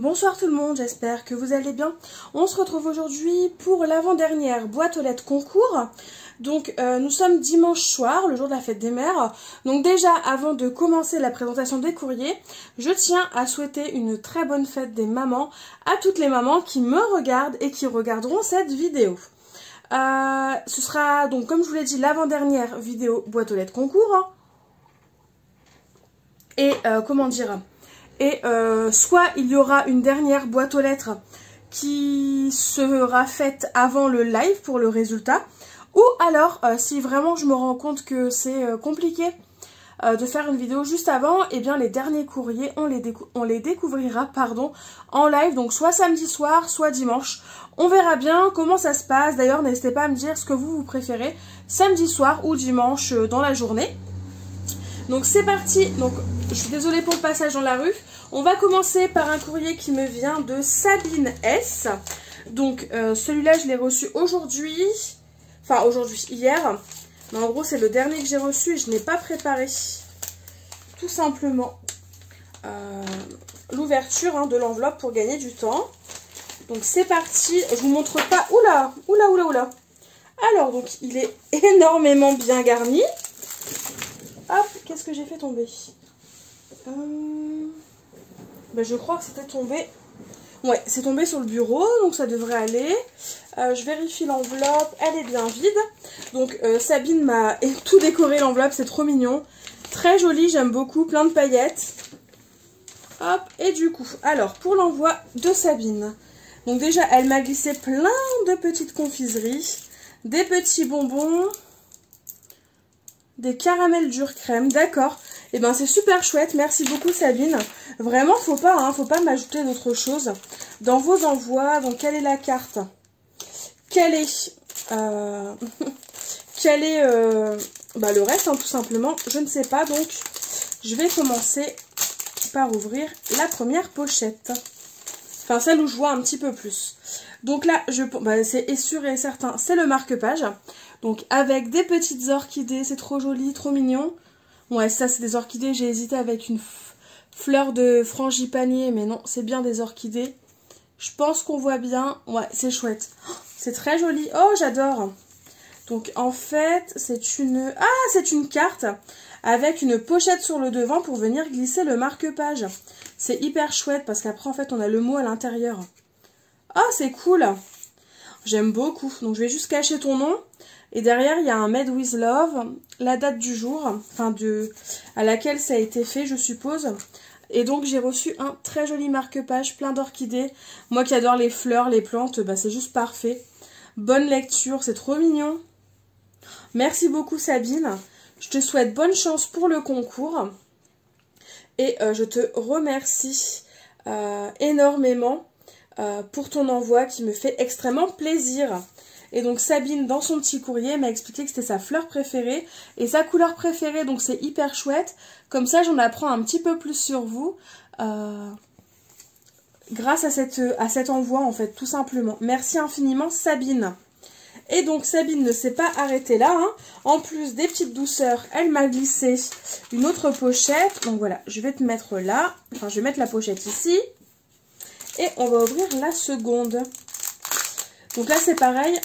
Bonsoir tout le monde, j'espère que vous allez bien. On se retrouve aujourd'hui pour l'avant-dernière boîte aux lettres concours. Donc nous sommes dimanche soir, le jour de la fête des mères. Donc déjà, avant de commencer la présentation des courriers, je tiens à souhaiter une très bonne fête des mamans à toutes les mamans qui me regardent et qui regarderont cette vidéo. Ce sera donc, comme je vous l'ai dit, l'avant-dernière vidéo boîte aux lettres concours. Et comment dire, soit il y aura une dernière boîte aux lettres qui sera faite avant le live pour le résultat, ou alors si vraiment je me rends compte que c'est compliqué de faire une vidéo juste avant, et bien les derniers courriers on les découvrira en live, donc soit samedi soir, soit dimanche. On verra bien comment ça se passe. D'ailleurs, n'hésitez pas à me dire ce que vous préférez, samedi soir ou dimanche dans la journée. Donc c'est parti. Donc je suis désolée pour le passage dans la rue. On va commencer par un courrier qui me vient de Sabine S. Donc celui-là je l'ai reçu aujourd'hui. Enfin aujourd'hui, hier. Mais en gros c'est le dernier que j'ai reçu et je n'ai pas préparé tout simplement l'ouverture de l'enveloppe pour gagner du temps. Donc c'est parti. Je vous montre pas. Oula. Alors donc il est énormément bien garni. Hop, qu'est-ce que j'ai fait tomber? Je crois que c'était tombé. Ouais, c'est tombé sur le bureau, donc ça devrait aller. Je vérifie l'enveloppe, elle est bien vide. Donc Sabine m'a tout décoré l'enveloppe, c'est trop mignon. Très joli, j'aime beaucoup, plein de paillettes. Hop, et du coup, alors pour l'envoi de Sabine. Donc déjà, elle m'a glissé plein de petites confiseries, des petits bonbons, des caramels durs crème, d'accord. Et ben c'est super chouette, merci beaucoup Sabine. Vraiment, faut pas m'ajouter d'autres choses dans vos envois. Donc quelle est la carte? Quelle est le reste tout simplement, je ne sais pas. Donc je vais commencer par ouvrir la première pochette. Enfin celle où je vois un petit peu plus. Donc là, c'est sûr et certain, c'est le marque-page. Donc avec des petites orchidées, c'est trop joli, trop mignon. Ouais, ça c'est des orchidées, j'ai hésité avec une fleur de frangipanier, mais non, c'est bien des orchidées. Je pense qu'on voit bien, ouais, c'est chouette. Oh, c'est très joli, oh j'adore. Donc en fait, c'est une carte avec une pochette sur le devant pour venir glisser le marque-page. C'est hyper chouette parce qu'après en fait on a le mot à l'intérieur. Oh, c'est cool. J'aime beaucoup. Donc je vais juste cacher ton nom. Et derrière, il y a un Made with Love, la date du jour, à laquelle ça a été fait, je suppose. Et donc, j'ai reçu un très joli marque-page, plein d'orchidées. Moi qui adore les fleurs, les plantes, c'est juste parfait. Bonne lecture, c'est trop mignon. Merci beaucoup, Sabine. Je te souhaite bonne chance pour le concours. Et je te remercie énormément pour ton envoi qui me fait extrêmement plaisir. Et donc Sabine, dans son petit courrier, m'a expliqué que c'était sa fleur préférée et sa couleur préférée, donc c'est hyper chouette. Comme ça, j'en apprends un petit peu plus sur vous grâce à cet envoi, en fait, tout simplement. Merci infiniment, Sabine. Et donc Sabine ne s'est pas arrêtée là. En plus des petites douceurs, elle m'a glissé une autre pochette. Donc voilà, je vais te mettre là. Enfin, je vais mettre la pochette ici. Et on va ouvrir la seconde. Donc là, c'est pareil.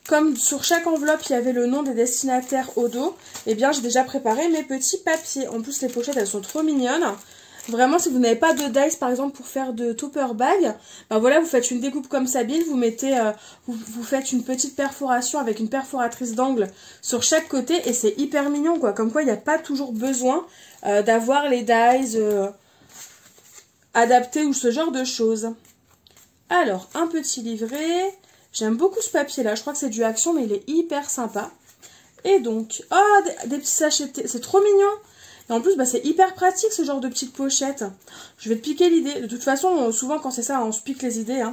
Comme sur chaque enveloppe, il y avait le nom des destinataires au dos, eh bien, j'ai déjà préparé mes petits papiers. En plus, les pochettes, elles sont trop mignonnes. Vraiment, si vous n'avez pas de dice, par exemple, pour faire de topper bag, voilà, vous faites une découpe comme Sabine, vous mettez, vous faites une petite perforation avec une perforatrice d'angle sur chaque côté, et c'est hyper mignon, quoi. Comme quoi, il n'y a pas toujours besoin d'avoir les dice adaptés ou ce genre de choses. Alors, un petit livret. J'aime beaucoup ce papier-là. Je crois que c'est du Action, mais il est hyper sympa. Et donc, oh, des petits sachets. C'est trop mignon. Et en plus, c'est hyper pratique, ce genre de petites pochettes. Je vais te piquer l'idée. De toute façon, souvent, quand c'est ça, on se pique les idées.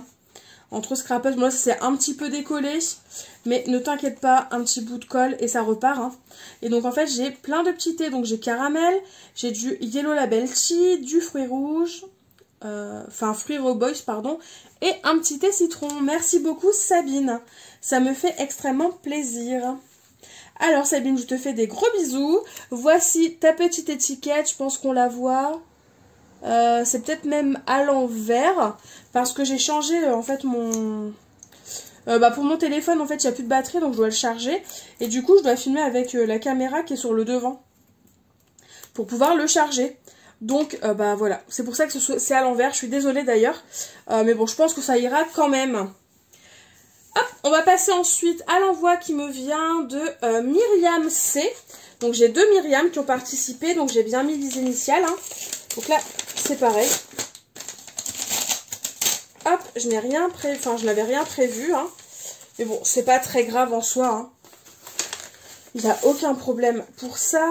Entre scrappeuses, moi, c'est un petit peu décollé. Mais ne t'inquiète pas, un petit bout de colle et ça repart. Et donc, en fait, j'ai plein de petits thés. Donc, j'ai caramel, j'ai du Yellow Label Tea, du fruit rouge... fruit Roboys, pardon, et un petit thé citron. Merci beaucoup Sabine, ça me fait extrêmement plaisir. Alors Sabine, je te fais des gros bisous. Voici ta petite étiquette, je pense qu'on la voit. C'est peut-être même à l'envers. Parce que j'ai changé en fait mon... pour mon téléphone, en fait, il n'y a plus de batterie, donc je dois le charger. Et du coup, je dois filmer avec la caméra qui est sur le devant. Pour pouvoir le charger. Donc, voilà. C'est pour ça que c'est à l'envers. Je suis désolée d'ailleurs. Mais bon, je pense que ça ira quand même. Hop, on va passer ensuite à l'envoi qui me vient de Myriam C. Donc, j'ai 2 Myriam qui ont participé. Donc, j'ai bien mis les initiales. Hein. Donc là, c'est pareil. Hop, je n'ai rien prévu. Enfin, je n'avais rien prévu. Hein. Mais bon, c'est pas très grave en soi. Hein. Il n'y a aucun problème pour ça.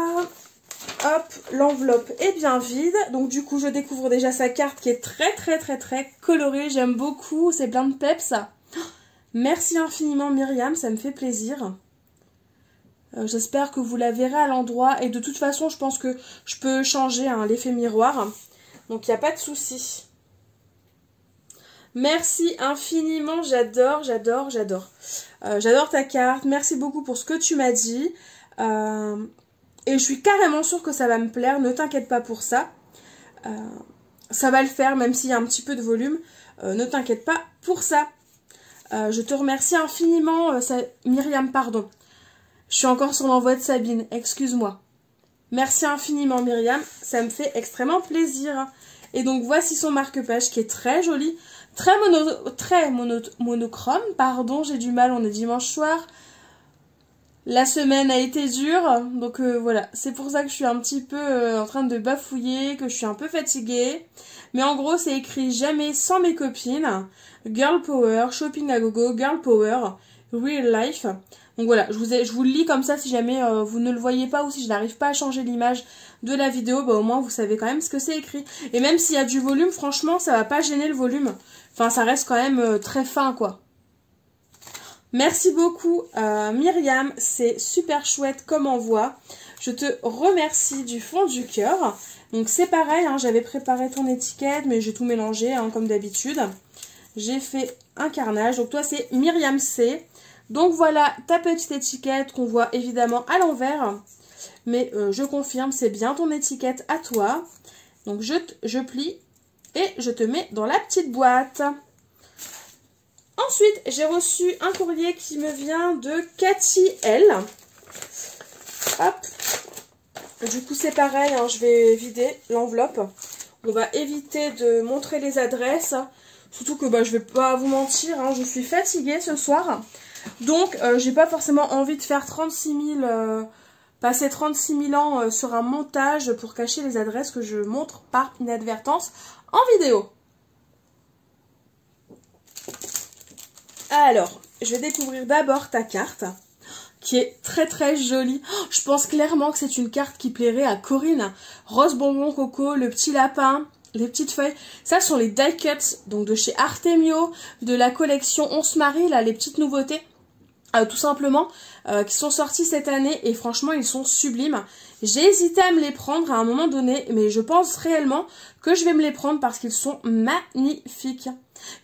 Hop, l'enveloppe est bien vide. Donc du coup, je découvre déjà sa carte qui est très colorée. J'aime beaucoup, c'est plein de peps. Merci infiniment Myriam, ça me fait plaisir. J'espère que vous la verrez à l'endroit. Et de toute façon, je pense que je peux changer hein, l'effet miroir. Donc il n'y a pas de souci. Merci infiniment, j'adore. J'adore ta carte. Merci beaucoup pour ce que tu m'as dit. Et je suis carrément sûre que ça va me plaire, ne t'inquiète pas pour ça. Ça va le faire, même s'il y a un petit peu de volume. Ne t'inquiète pas pour ça. Je te remercie infiniment, Myriam, pardon. Je suis encore sur l'envoi de Sabine, excuse-moi. Merci infiniment Myriam, ça me fait extrêmement plaisir. Et donc voici son marque-page qui est très joli, très monochrome, pardon, j'ai du mal, on est dimanche soir. La semaine a été dure, donc voilà, c'est pour ça que je suis un petit peu en train de bafouiller, que je suis un peu fatiguée. Mais en gros, c'est écrit jamais sans mes copines, Girl Power, Shopping à Gogo, Girl Power, Real Life. Donc voilà, je vous le lis comme ça si jamais vous ne le voyez pas ou si je n'arrive pas à changer l'image de la vidéo, au moins vous savez quand même ce que c'est écrit. Et même s'il y a du volume, franchement, ça va pas gêner le volume. Enfin, ça reste quand même très fin, quoi. Merci beaucoup Myriam, c'est super chouette comme envoi. Je te remercie du fond du cœur. Donc c'est pareil, hein, j'avais préparé ton étiquette, mais j'ai tout mélangé hein, comme d'habitude. J'ai fait un carnage, donc toi c'est Myriam C. Donc voilà ta petite étiquette qu'on voit évidemment à l'envers. Mais je confirme, c'est bien ton étiquette à toi. Donc je plie et je te mets dans la petite boîte. Ensuite, j'ai reçu un courrier qui me vient de Cathy L. Hop. Du coup, c'est pareil, hein, je vais vider l'enveloppe. On va éviter de montrer les adresses. Surtout que je vais pas vous mentir, hein, je suis fatiguée ce soir. Donc, j'ai pas forcément envie de faire 36 000... passer 36 000 ans sur un montage pour cacher les adresses que je montre par inadvertance en vidéo. Alors, je vais découvrir d'abord ta carte, qui est très jolie. Oh, je pense clairement que c'est une carte qui plairait à Corinne. Rose bonbon coco, le petit lapin, les petites feuilles. Ça sont les die cuts, donc de chez Artemio, de la collection On se marie, là, les petites nouveautés. Tout simplement, qui sont sortis cette année et franchement ils sont sublimes. J'ai hésité à me les prendre à un moment donné, mais je pense réellement que je vais me les prendre parce qu'ils sont magnifiques.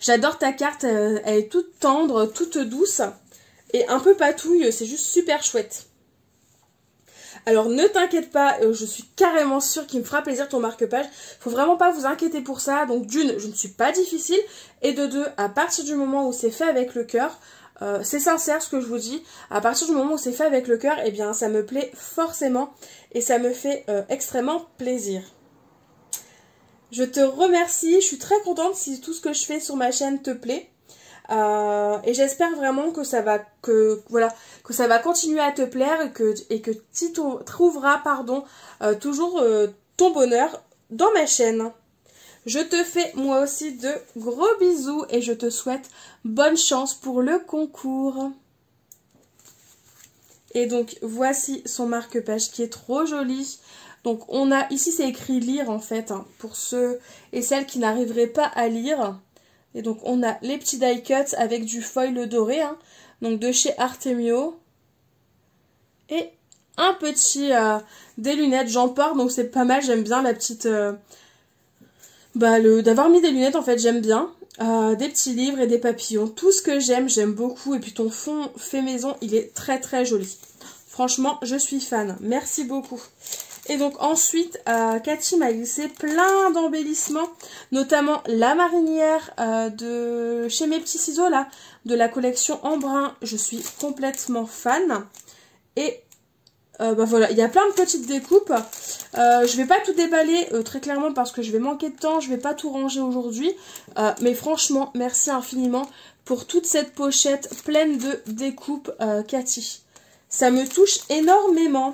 J'adore ta carte, elle est toute tendre, toute douce et un peu patouille, c'est juste super chouette. Alors ne t'inquiète pas, je suis carrément sûre qu'il me fera plaisir ton marque-page. Faut vraiment pas vous inquiéter pour ça. Donc d'une, je ne suis pas difficile et de deux, à partir du moment où c'est fait avec le cœur, c'est sincère ce que je vous dis, à partir du moment où c'est fait avec le cœur, eh bien ça me plaît forcément et ça me fait extrêmement plaisir. Je te remercie, je suis très contente si tout ce que je fais sur ma chaîne te plaît. Et j'espère vraiment que ça va continuer à te plaire et que tu trouveras toujours ton bonheur dans ma chaîne. Je te fais moi aussi de gros bisous et je te souhaite bonne chance pour le concours. Et donc voici son marque-page qui est trop joli. Donc on a, ici c'est écrit lire en fait, hein, pour ceux et celles qui n'arriveraient pas à lire. Et donc on a les petits die cuts avec du foil doré, hein, donc de chez Artemio. Et un petit, des lunettes, j'en porte donc c'est pas mal, j'aime bien la petite... d'avoir mis des lunettes en fait j'aime bien, des petits livres et des papillons, tout ce que j'aime beaucoup et puis ton fond fait maison il est très joli, franchement je suis fan, merci beaucoup. Et donc ensuite, Cathy m'a glissé plein d'embellissements, notamment la marinière de chez Mes Petits Ciseaux, là, de la collection en brun. Je suis complètement fan. Et bah voilà, il y a plein de petites découpes. Je vais pas tout déballer très clairement parce que je vais manquer de temps. Je vais pas tout ranger aujourd'hui. Mais franchement, merci infiniment pour toute cette pochette pleine de découpes, Cathy. Ça me touche énormément.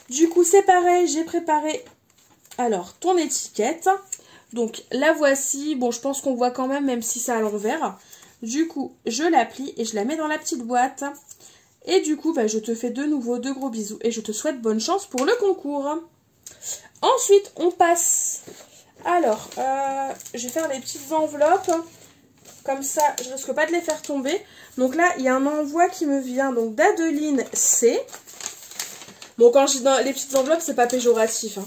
Du coup, c'est pareil, j'ai préparé alors ton étiquette. Donc, la voici. Bon, je pense qu'on voit quand même si c'est à l'envers. Du coup, je la plie et je la mets dans la petite boîte. Et du coup, bah, je te fais de nouveau de gros bisous et je te souhaite bonne chance pour le concours. Ensuite, on passe. Alors, je vais faire les petites enveloppes. Comme ça, je risque pas de les faire tomber. Donc là, il y a un envoi qui me vient donc d'Adeline C. Bon, quand je dis dans les petites enveloppes, c'est pas péjoratif. Hein.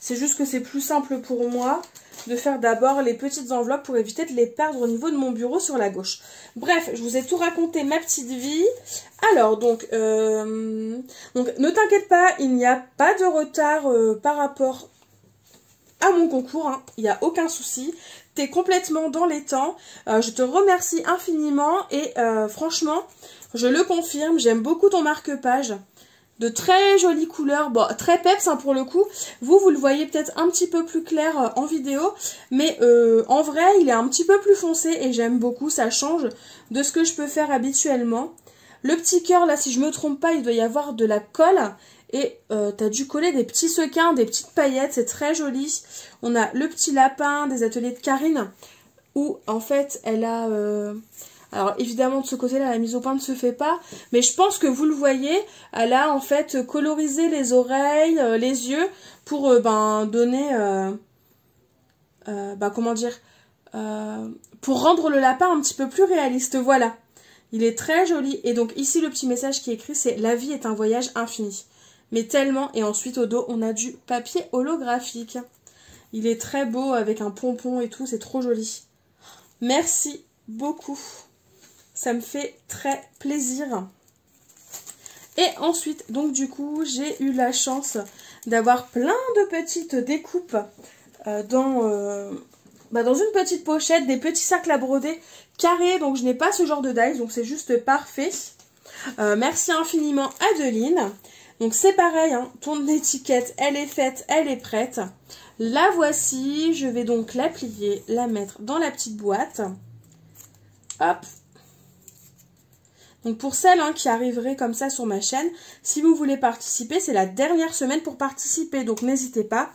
C'est juste que c'est plus simple pour moi de faire d'abord les petites enveloppes pour éviter de les perdre au niveau de mon bureau sur la gauche. Bref, je vous ai tout raconté, ma petite vie. Alors, donc ne t'inquiète pas, il n'y a pas de retard par rapport à mon concours. Hein. Il n'y a aucun souci. Tu es complètement dans les temps. Je te remercie infiniment et franchement, je le confirme, j'aime beaucoup ton marque-page. De très jolies couleurs, bon, très peps hein, pour le coup. Vous le voyez peut-être un petit peu plus clair en vidéo, mais en vrai, il est un petit peu plus foncé et j'aime beaucoup, ça change de ce que je peux faire habituellement. Le petit cœur, là, si je me trompe pas, il doit y avoir de la colle et t'as dû coller des petits sequins, des petites paillettes, c'est très joli. On a le petit lapin des ateliers de Karine, où en fait, elle a... Alors évidemment de ce côté-là, la mise au point ne se fait pas, mais je pense que vous le voyez, elle a en fait colorisé les oreilles, les yeux, pour donner, comment dire, pour rendre le lapin un petit peu plus réaliste, voilà. Il est très joli, et donc ici le petit message qui est écrit, c'est « La vie est un voyage infini ». Mais tellement, et ensuite au dos, on a du papier holographique. Il est très beau, avec un pompon et tout, c'est trop joli. Merci beaucoup. Ça me fait très plaisir. Et ensuite, donc du coup, j'ai eu la chance d'avoir plein de petites découpes dans une petite pochette, des petits cercles à broder carrés. Donc je n'ai pas ce genre de dies, donc c'est juste parfait. Merci infiniment Adeline. Donc c'est pareil, hein, ton étiquette, elle est faite, elle est prête. La voici, je vais donc la plier, la mettre dans la petite boîte. Hop. Donc pour celles qui arriveraient comme ça sur ma chaîne, si vous voulez participer, c'est la dernière semaine pour participer. Donc n'hésitez pas,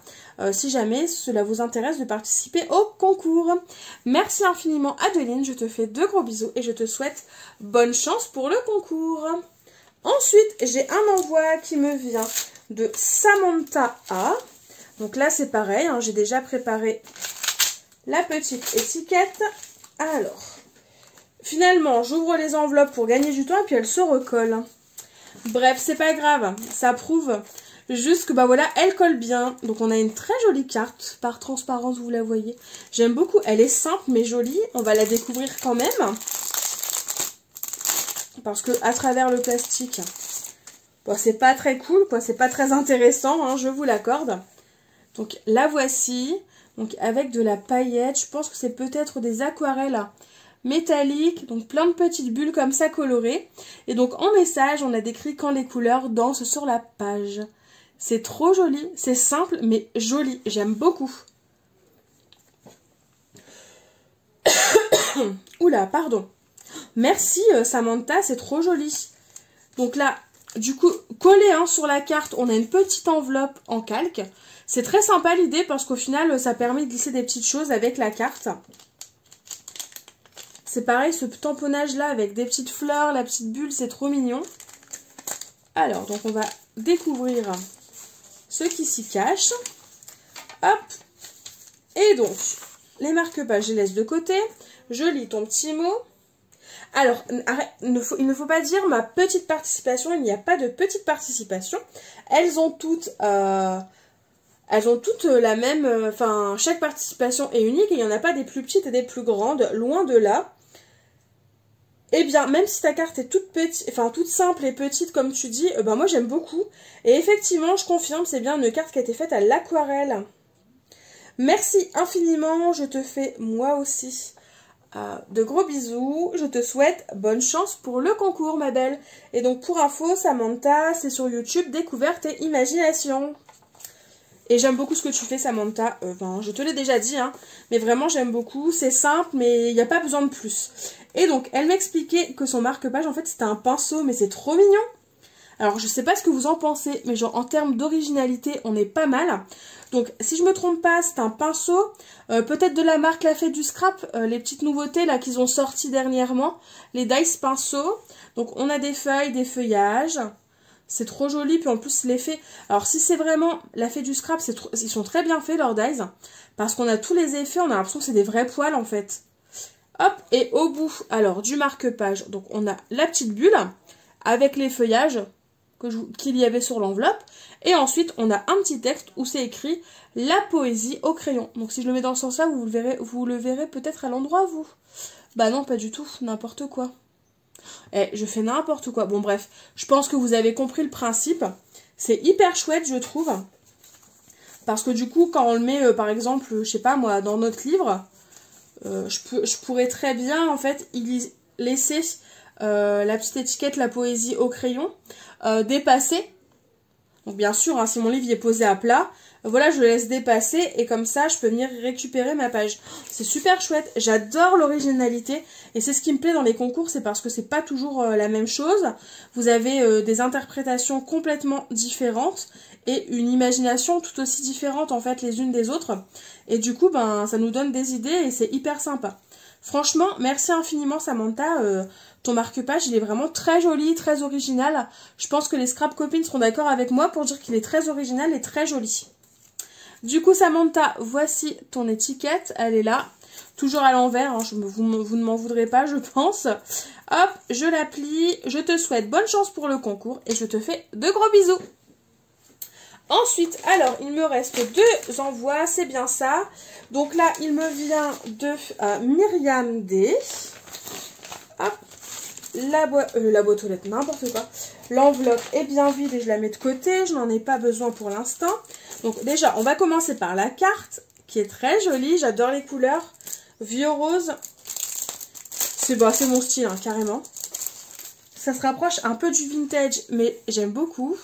si jamais cela vous intéresse, de participer au concours. Merci infiniment Adeline, je te fais de gros bisous et je te souhaite bonne chance pour le concours. Ensuite, j'ai un envoi qui me vient de Samantha A. Donc là c'est pareil, hein, j'ai déjà préparé la petite étiquette. Alors... Finalement, j'ouvre les enveloppes pour gagner du temps et puis elles se recollent. Bref, c'est pas grave. Ça prouve juste que, voilà, elle colle bien. Donc, on a une très jolie carte par transparence, vous la voyez. J'aime beaucoup. Elle est simple mais jolie. On va la découvrir quand même. Parce que à travers le plastique, c'est pas très cool, quoi. C'est pas très intéressant, hein, je vous l'accorde. Donc, la voici. Donc, avec de la paillette. Je pense que c'est peut-être des aquarelles métallique, donc plein de petites bulles comme ça colorées. Et donc en message, on a décrit quand les couleurs dansent sur la page. C'est trop joli, c'est simple mais joli, j'aime beaucoup. Oula, pardon. Merci Samantha, c'est trop joli. Donc là, du coup, collé sur la carte, on a une petite enveloppe en calque. C'est très sympa l'idée parce qu'au final, ça permet de glisser des petites choses avec la carte. C'est pareil, ce tamponnage là avec des petites fleurs, la petite bulle, c'est trop mignon. Alors, donc on va découvrir ce qui s'y cache. Hop. Et donc, les marque-pages, je les laisse de côté. Je lis ton petit mot. Alors, il ne faut pas dire ma petite participation, il n'y a pas de petite participation. Elles ont toutes la même... chaque participation est unique et il n'y en a pas des plus petites et des plus grandes, loin de là. eh bien, même si ta carte est toute petite, enfin toute simple et petite comme tu dis, ben moi j'aime beaucoup. Et effectivement, je confirme, c'est bien une carte qui a été faite à l'aquarelle. Merci infiniment, je te fais moi aussi de gros bisous. Je te souhaite bonne chance pour le concours, ma belle. Et donc pour info, Samantha, c'est sur YouTube, Découverte et Imagination. Et j'aime beaucoup ce que tu fais, Samantha. Je te l'ai déjà dit, hein. Mais vraiment, j'aime beaucoup. C'est simple, mais il n'y a pas besoin de plus. Et donc, elle m'expliquait que son marque-page, en fait, c'était un pinceau, mais c'est trop mignon. Alors, je sais pas ce que vous en pensez, mais genre, en termes d'originalité, on est pas mal. Donc, si je me trompe pas, c'est un pinceau. Peut-être de la marque La Fête du Scrap. Les petites nouveautés, là, qu'ils ont sorties dernièrement. Les Dice pinceaux. Donc, on a des feuilles, des feuillages. C'est trop joli, puis en plus l'effet... Alors si c'est vraiment La Fête du Scrap, ils sont très bien faits leurs dies, parce qu'on a tous les effets, on a l'impression que c'est des vrais poils en fait. Hop, et au bout, alors du marque-page, donc on a la petite bulle, avec les feuillages qu'il y avait sur l'enveloppe, et ensuite on a un petit texte où c'est écrit « La poésie au crayon ». Donc si je le mets dans ce sens-là, vous le verrez peut-être à l'endroit, vous. Bah non, pas du tout, n'importe quoi. Eh, je fais n'importe quoi. Bon, bref, je pense que vous avez compris le principe. C'est hyper chouette, je trouve. Parce que du coup, quand on le met, par exemple, je sais pas moi, dans notre livre, je pourrais très bien, en fait, y laisser la petite étiquette, la poésie au crayon, dépasser. Donc, bien sûr, hein, si mon livre est posé à plat, voilà, je le laisse dépasser et comme ça, je peux venir récupérer ma page. C'est super chouette, j'adore l'originalité et c'est ce qui me plaît dans les concours, c'est parce que c'est pas toujours la même chose. Vous avez des interprétations complètement différentes et une imagination tout aussi différente en fait les unes des autres. Et du coup, ben, ça nous donne des idées et c'est hyper sympa. Franchement, merci infiniment Samantha, ton marque-page il est vraiment très joli, très original. Je pense que les scrap copines seront d'accord avec moi pour dire qu'il est très original et très joli. Du coup Samantha, voici ton étiquette, elle est là, toujours à l'envers, hein, vous ne m'en voudrez pas je pense. Hop, je la plie, je te souhaite bonne chance pour le concours et je te fais de gros bisous. Ensuite, alors, il me reste 2 envois, c'est bien ça. Donc là, il me vient de Myriam D. Hop, la boîte aux lettres, n'importe quoi. L'enveloppe est bien vide et je la mets de côté, je n'en ai pas besoin pour l'instant. Donc déjà, on va commencer par la carte, qui est très jolie, j'adore les couleurs. Vieux rose, c'est mon style, hein, carrément. Ça se rapproche un peu du vintage, mais j'aime beaucoup.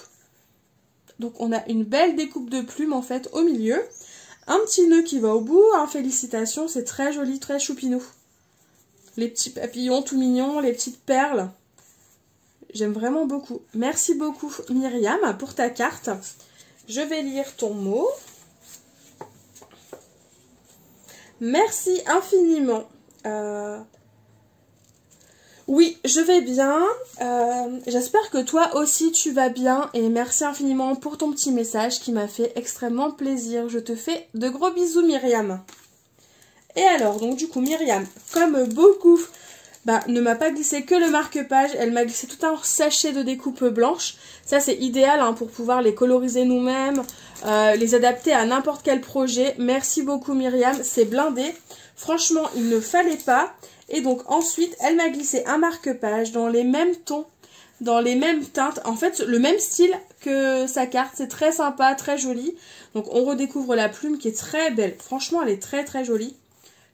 Donc on a une belle découpe de plumes en fait au milieu. Un petit nœud qui va au bout, hein, félicitations, c'est très joli, très choupinou. Les petits papillons tout mignons, les petites perles. J'aime vraiment beaucoup. Merci beaucoup Myriam pour ta carte. Je vais lire ton mot. Merci infiniment. Oui, je vais bien. J'espère que toi aussi tu vas bien. Et merci infiniment pour ton petit message qui m'a fait extrêmement plaisir. Je te fais de gros bisous Myriam. Et alors, donc du coup Myriam, comme beaucoup, ne m'a pas glissé que le marque-page. Elle m'a glissé tout un sachet de découpe blanche. Ça c'est idéal hein, pour pouvoir les coloriser nous-mêmes. Les adapter à n'importe quel projet. Merci beaucoup Myriam, c'est blindé. Franchement, il ne fallait pas. Et donc ensuite, elle m'a glissé un marque-page dans les mêmes tons, dans les mêmes teintes. En fait, le même style que sa carte. C'est très sympa, très joli. Donc on redécouvre la plume qui est très belle. Franchement, elle est très très jolie.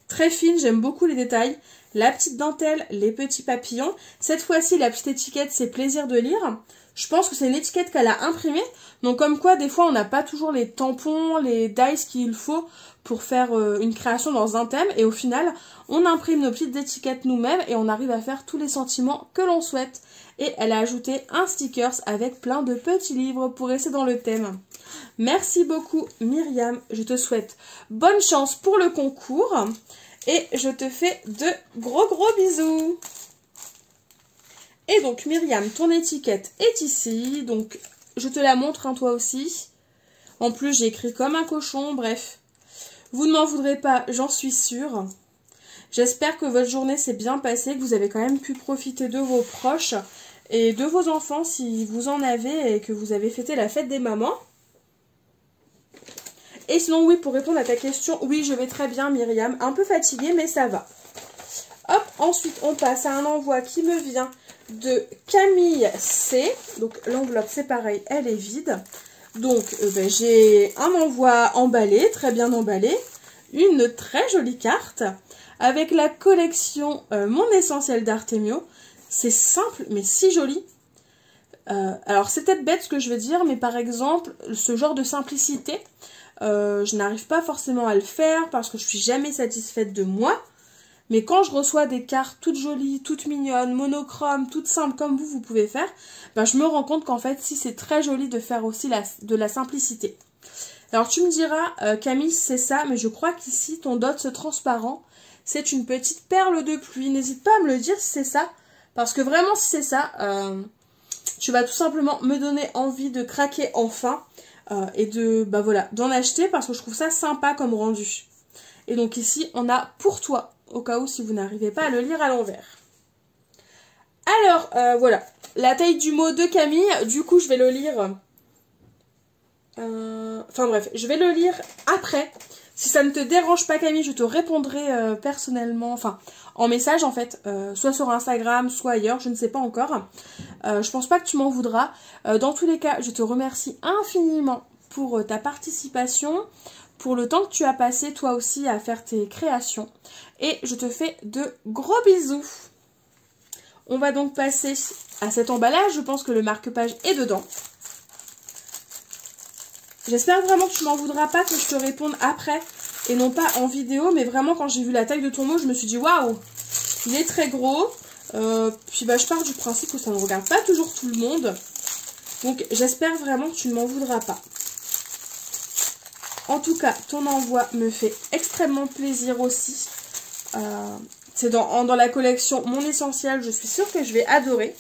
Très fine, j'aime beaucoup les détails. La petite dentelle, les petits papillons. Cette fois-ci, la petite étiquette, c'est plaisir de lire. Je pense que c'est une étiquette qu'elle a imprimée. Donc comme quoi, des fois, on n'a pas toujours les tampons, les dies qu'il faut pour faire une création dans un thème. Et au final, on imprime nos petites étiquettes nous-mêmes et on arrive à faire tous les sentiments que l'on souhaite. Et elle a ajouté un stickers avec plein de petits livres pour rester dans le thème. Merci beaucoup Myriam. Je te souhaite bonne chance pour le concours. Et je te fais de gros bisous. Et donc Myriam, ton étiquette est ici. Donc je te la montre hein, toi aussi. En plus j'ai écrit comme un cochon, bref. Vous ne m'en voudrez pas, j'en suis sûre. J'espère que votre journée s'est bien passée, que vous avez quand même pu profiter de vos proches et de vos enfants si vous en avez et que vous avez fêté la fête des mamans. Et sinon, oui, pour répondre à ta question, oui, je vais très bien, Myriam. Un peu fatiguée, mais ça va. Hop, ensuite on passe à un envoi qui me vient de Camille C. Donc l'enveloppe c'est pareil, elle est vide. Donc j'ai un envoi emballé, très bien emballé. Une très jolie carte avec la collection Mon Essentiel d'Artemio. C'est simple mais si joli. Alors c'est peut-être bête ce que je veux dire, mais par exemple ce genre de simplicité, je n'arrive pas forcément à le faire parce que je suis jamais satisfaite de moi. Mais quand je reçois des cartes toutes jolies, toutes mignonnes, monochromes, toutes simples comme vous pouvez faire, ben je me rends compte qu'en fait, si c'est très joli de faire aussi de la simplicité. Alors tu me diras, Camille, c'est ça, mais je crois qu'ici, ton dot transparent, c'est une petite perle de pluie. N'hésite pas à me le dire si c'est ça, parce que vraiment, si c'est ça, tu vas tout simplement me donner envie de craquer enfin et de, bah voilà, d'en acheter parce que je trouve ça sympa comme rendu. Et donc ici, on a pour toi, au cas où si vous n'arrivez pas à le lire à l'envers. Alors, voilà, la taille du mot de Camille, du coup je vais le lire, enfin bref, je vais le lire après. Si ça ne te dérange pas Camille, je te répondrai personnellement, enfin en message en fait, soit sur Instagram, soit ailleurs, je ne sais pas encore. Je pense pas que tu m'en voudras. Dans tous les cas, je te remercie infiniment pour ta participation, pour le temps que tu as passé toi aussi à faire tes créations. Et je te fais de gros bisous. On va donc passer à cet emballage. Je pense que le marque-page est dedans. J'espère vraiment que tu m'en voudras pas que je te réponde après et non pas en vidéo. Mais vraiment, quand j'ai vu la taille de ton mot, je me suis dit waouh, il est très gros. Puis bah, je pars du principe que ça ne regarde pas toujours tout le monde. Donc j'espère vraiment que tu ne m'en voudras pas. En tout cas, ton envoi me fait extrêmement plaisir aussi. C'est dans la collection Mon Essentiel, je suis sûre que je vais adorer.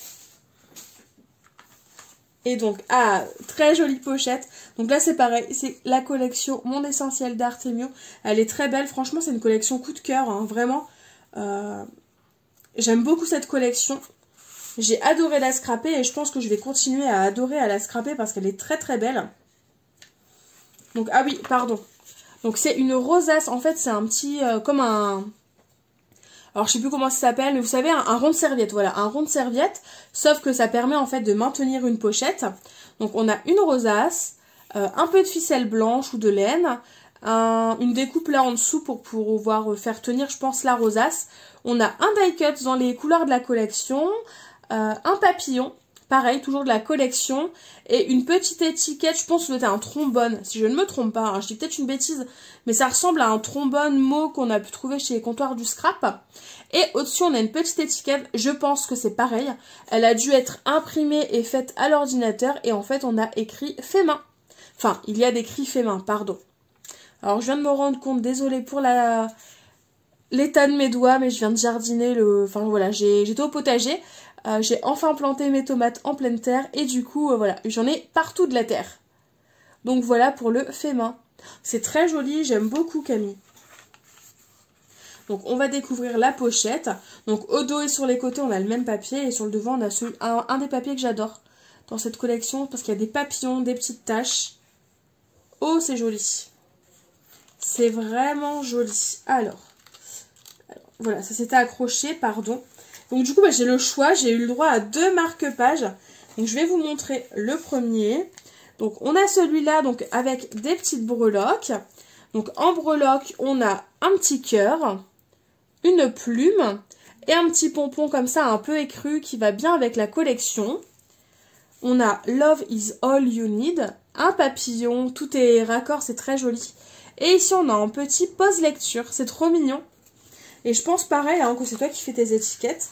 Et donc, très jolie pochette. Donc là, c'est pareil, c'est la collection Mon Essentiel d'Artemio. Elle est très belle, franchement, c'est une collection coup de cœur, hein, vraiment. J'aime beaucoup cette collection. J'ai adoré la scraper et je pense que je vais continuer à adorer à la scraper parce qu'elle est très très belle. Donc, ah oui, pardon. Donc, c'est une rosace. En fait, c'est un petit, comme un... Alors, je sais plus comment ça s'appelle, mais vous savez, un rond de serviette. Voilà, un rond de serviette. Sauf que ça permet, en fait, de maintenir une pochette. Donc, on a une rosace, un peu de ficelle blanche ou de laine, une découpe là en dessous pour pouvoir faire tenir, je pense, la rosace. On a un die cut dans les couleurs de la collection, un papillon. Pareil, toujours de la collection. Et une petite étiquette, je pense que c'était un trombone. Si je ne me trompe pas, hein, je dis peut-être une bêtise. Mais ça ressemble à un trombone mot qu'on a pu trouver chez les comptoirs du scrap. Et au-dessus, on a une petite étiquette. Je pense que c'est pareil. Elle a dû être imprimée et faite à l'ordinateur. Et en fait, on a écrit fait main. Enfin, il y a d'écrit fait main, pardon. Alors, je viens de me rendre compte, désolée pour l'état de mes doigts, mais je viens de jardiner Enfin, voilà, j'étais au potager. J'ai enfin planté mes tomates en pleine terre et du coup, voilà, j'en ai partout de la terre. Donc voilà pour le fait main. C'est très joli, j'aime beaucoup Camille. Donc on va découvrir la pochette. Donc au dos et sur les côtés, on a le même papier et sur le devant, on a un des papiers que j'adore dans cette collection parce qu'il y a des papillons, des petites taches. Oh, c'est joli. C'est vraiment joli. Alors voilà, ça s'était accroché, pardon. Donc du coup, j'ai le choix, j'ai eu le droit à 2 marque-pages. Donc je vais vous montrer le premier. Donc on a celui-là donc avec des petites breloques. Donc en breloque, on a un petit cœur, une plume et un petit pompon comme ça un peu écru qui va bien avec la collection. On a Love is all you need, un papillon, tout est raccord, c'est très joli. Et ici on a un petit pause lecture, c'est trop mignon. Et je pense pareil hein, que c'est toi qui fais tes étiquettes.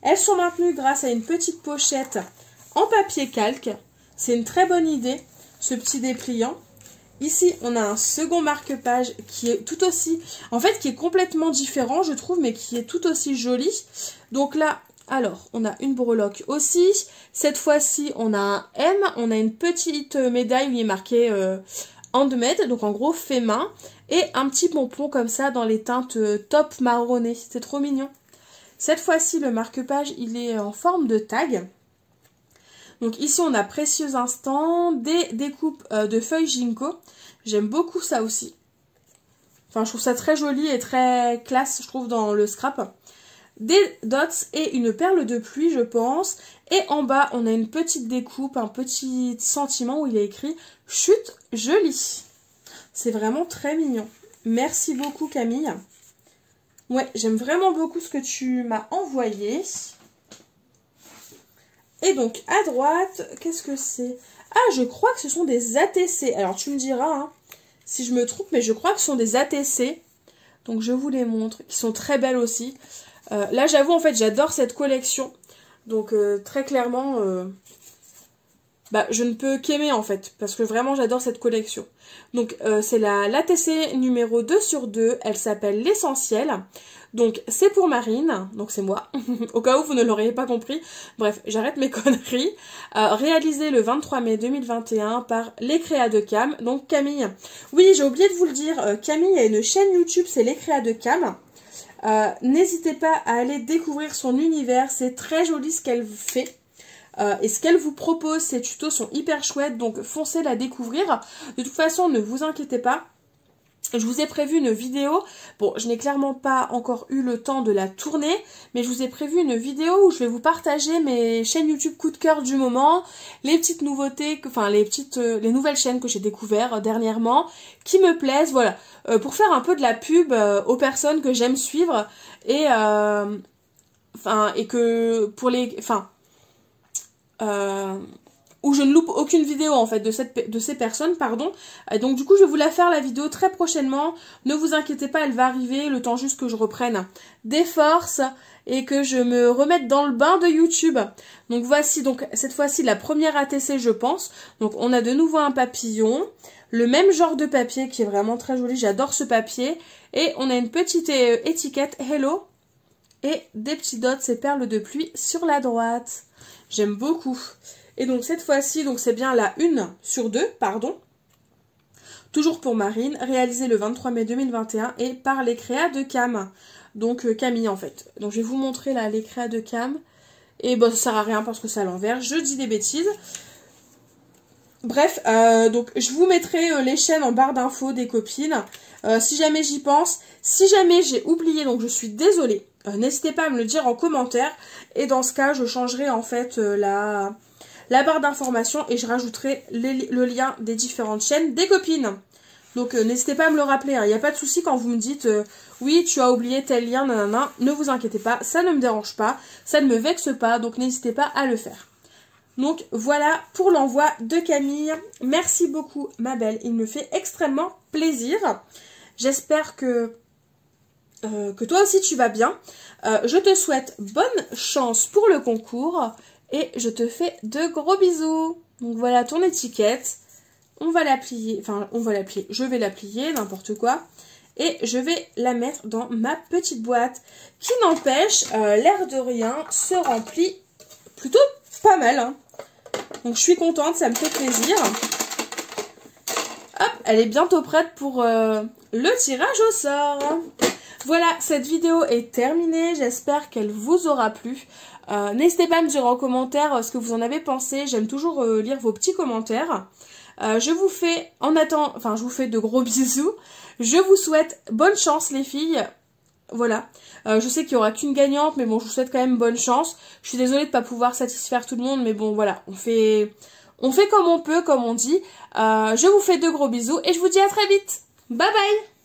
Elles sont maintenues grâce à une petite pochette en papier calque. C'est une très bonne idée, ce petit dépliant. Ici, on a un second marque-page qui est tout aussi... En fait, qui est complètement différent, je trouve, mais qui est tout aussi joli. Donc là, alors, on a une breloque aussi. Cette fois-ci, on a un M. On a une petite médaille où il est marqué handmade, donc en gros, fait main. Et un petit pompon comme ça dans les teintes top marronné. C'est trop mignon. Cette fois-ci, le marque-page, il est en forme de tag. Donc ici, on a Précieux Instant, des découpes de feuilles ginkgo. J'aime beaucoup ça aussi. Enfin, je trouve ça très joli et très classe, je trouve, dans le scrap. des dots et une perle de pluie, je pense. Et en bas, on a une petite découpe, un petit sentiment où il est écrit « Chute, je lis ». C'est vraiment très mignon. Merci beaucoup Camille. Ouais, j'aime vraiment beaucoup ce que tu m'as envoyé. Et donc, à droite, qu'est-ce que c'est? Ah, je crois que ce sont des ATC. Alors, tu me diras hein, si je me trompe, mais je crois que ce sont des ATC. Donc, je vous les montre, qui sont très belles aussi. Là, j'avoue, en fait, j'adore cette collection. Donc, très clairement, je ne peux qu'aimer, en fait. Parce que vraiment, j'adore cette collection. Donc, c'est l'ATC numéro 2 sur 2. Elle s'appelle l'Essentiel. Donc, c'est pour Marine. Donc, c'est moi. Au cas où vous ne l'auriez pas compris. Bref, j'arrête mes conneries. Réalisé le 23 mai 2021 par Les Créas de Cam. Donc, Camille. Oui, j'ai oublié de vous le dire. Camille a une chaîne YouTube, c'est Les Créas de Cam. N'hésitez pas à aller découvrir son univers. C'est très joli ce qu'elle fait. Et ce qu'elle vous propose, ces tutos sont hyper chouettes. Donc, foncez la découvrir. De toute façon, ne vous inquiétez pas. Je vous ai prévu une vidéo, bon je n'ai clairement pas encore eu le temps de la tourner, mais je vous ai prévu une vidéo où je vais vous partager mes chaînes YouTube coup de cœur du moment, les petites nouveautés, enfin les nouvelles chaînes que j'ai découvertes dernièrement, qui me plaisent, voilà, pour faire un peu de la pub aux personnes que j'aime suivre, et que pour les, où je ne loupe aucune vidéo en fait de ces personnes, pardon. Et donc du coup je vais vous la faire la vidéo très prochainement. Ne vous inquiétez pas, elle va arriver, le temps juste que je reprenne des forces et que je me remette dans le bain de YouTube. Donc voici donc cette fois-ci la première ATC je pense. Donc on a de nouveau un papillon, le même genre de papier qui est vraiment très joli, j'adore ce papier. Et on a une petite étiquette Hello et des petits dots et perles de pluie sur la droite. J'aime beaucoup. Et donc cette fois-ci, donc c'est bien la 1 sur 2, pardon. Toujours pour Marine, réalisée le 23 mai 2021 et par Les Créas de Cam. Donc Camille en fait. Donc je vais vous montrer là Les Créas de Cam. Et bon ça sert à rien parce que c'est à l'envers, je dis des bêtises. Bref, donc je vous mettrai les chaînes en barre d'infos des copines. Si jamais j'y pense. Si jamais j'ai oublié, donc je suis désolée. N'hésitez pas à me le dire en commentaire. Et dans ce cas, je changerai en fait la barre d'informations et je rajouterai le lien des différentes chaînes des copines. Donc n'hésitez pas à me le rappeler, il n'y a pas de souci quand vous me dites oui tu as oublié tel lien, nanana, ne vous inquiétez pas, ça ne me dérange pas, ça ne me vexe pas, donc n'hésitez pas à le faire. Donc voilà pour l'envoi de Camille, merci beaucoup ma belle, il me fait extrêmement plaisir. J'espère que toi aussi tu vas bien, je te souhaite bonne chance pour le concours. Et je te fais de gros bisous. Donc voilà ton étiquette. On va la plier. Enfin, on va la plier. Je vais la plier, n'importe quoi. Et je vais la mettre dans ma petite boîte. Qui n'empêche, l'air de rien, se remplit plutôt pas mal. Hein. Donc je suis contente, ça me fait plaisir. Hop, elle est bientôt prête pour le tirage au sort. Voilà, cette vidéo est terminée. J'espère qu'elle vous aura plu. N'hésitez pas à me dire en commentaire ce que vous en avez pensé. J'aime toujours lire vos petits commentaires. Je vous fais je vous fais de gros bisous. Je vous souhaite bonne chance les filles. Voilà. Je sais qu'il n'y aura qu'une gagnante, mais bon, je vous souhaite quand même bonne chance. Je suis désolée de ne pas pouvoir satisfaire tout le monde, mais bon, voilà. On fait comme on peut, comme on dit. Je vous fais de gros bisous et je vous dis à très vite. Bye bye!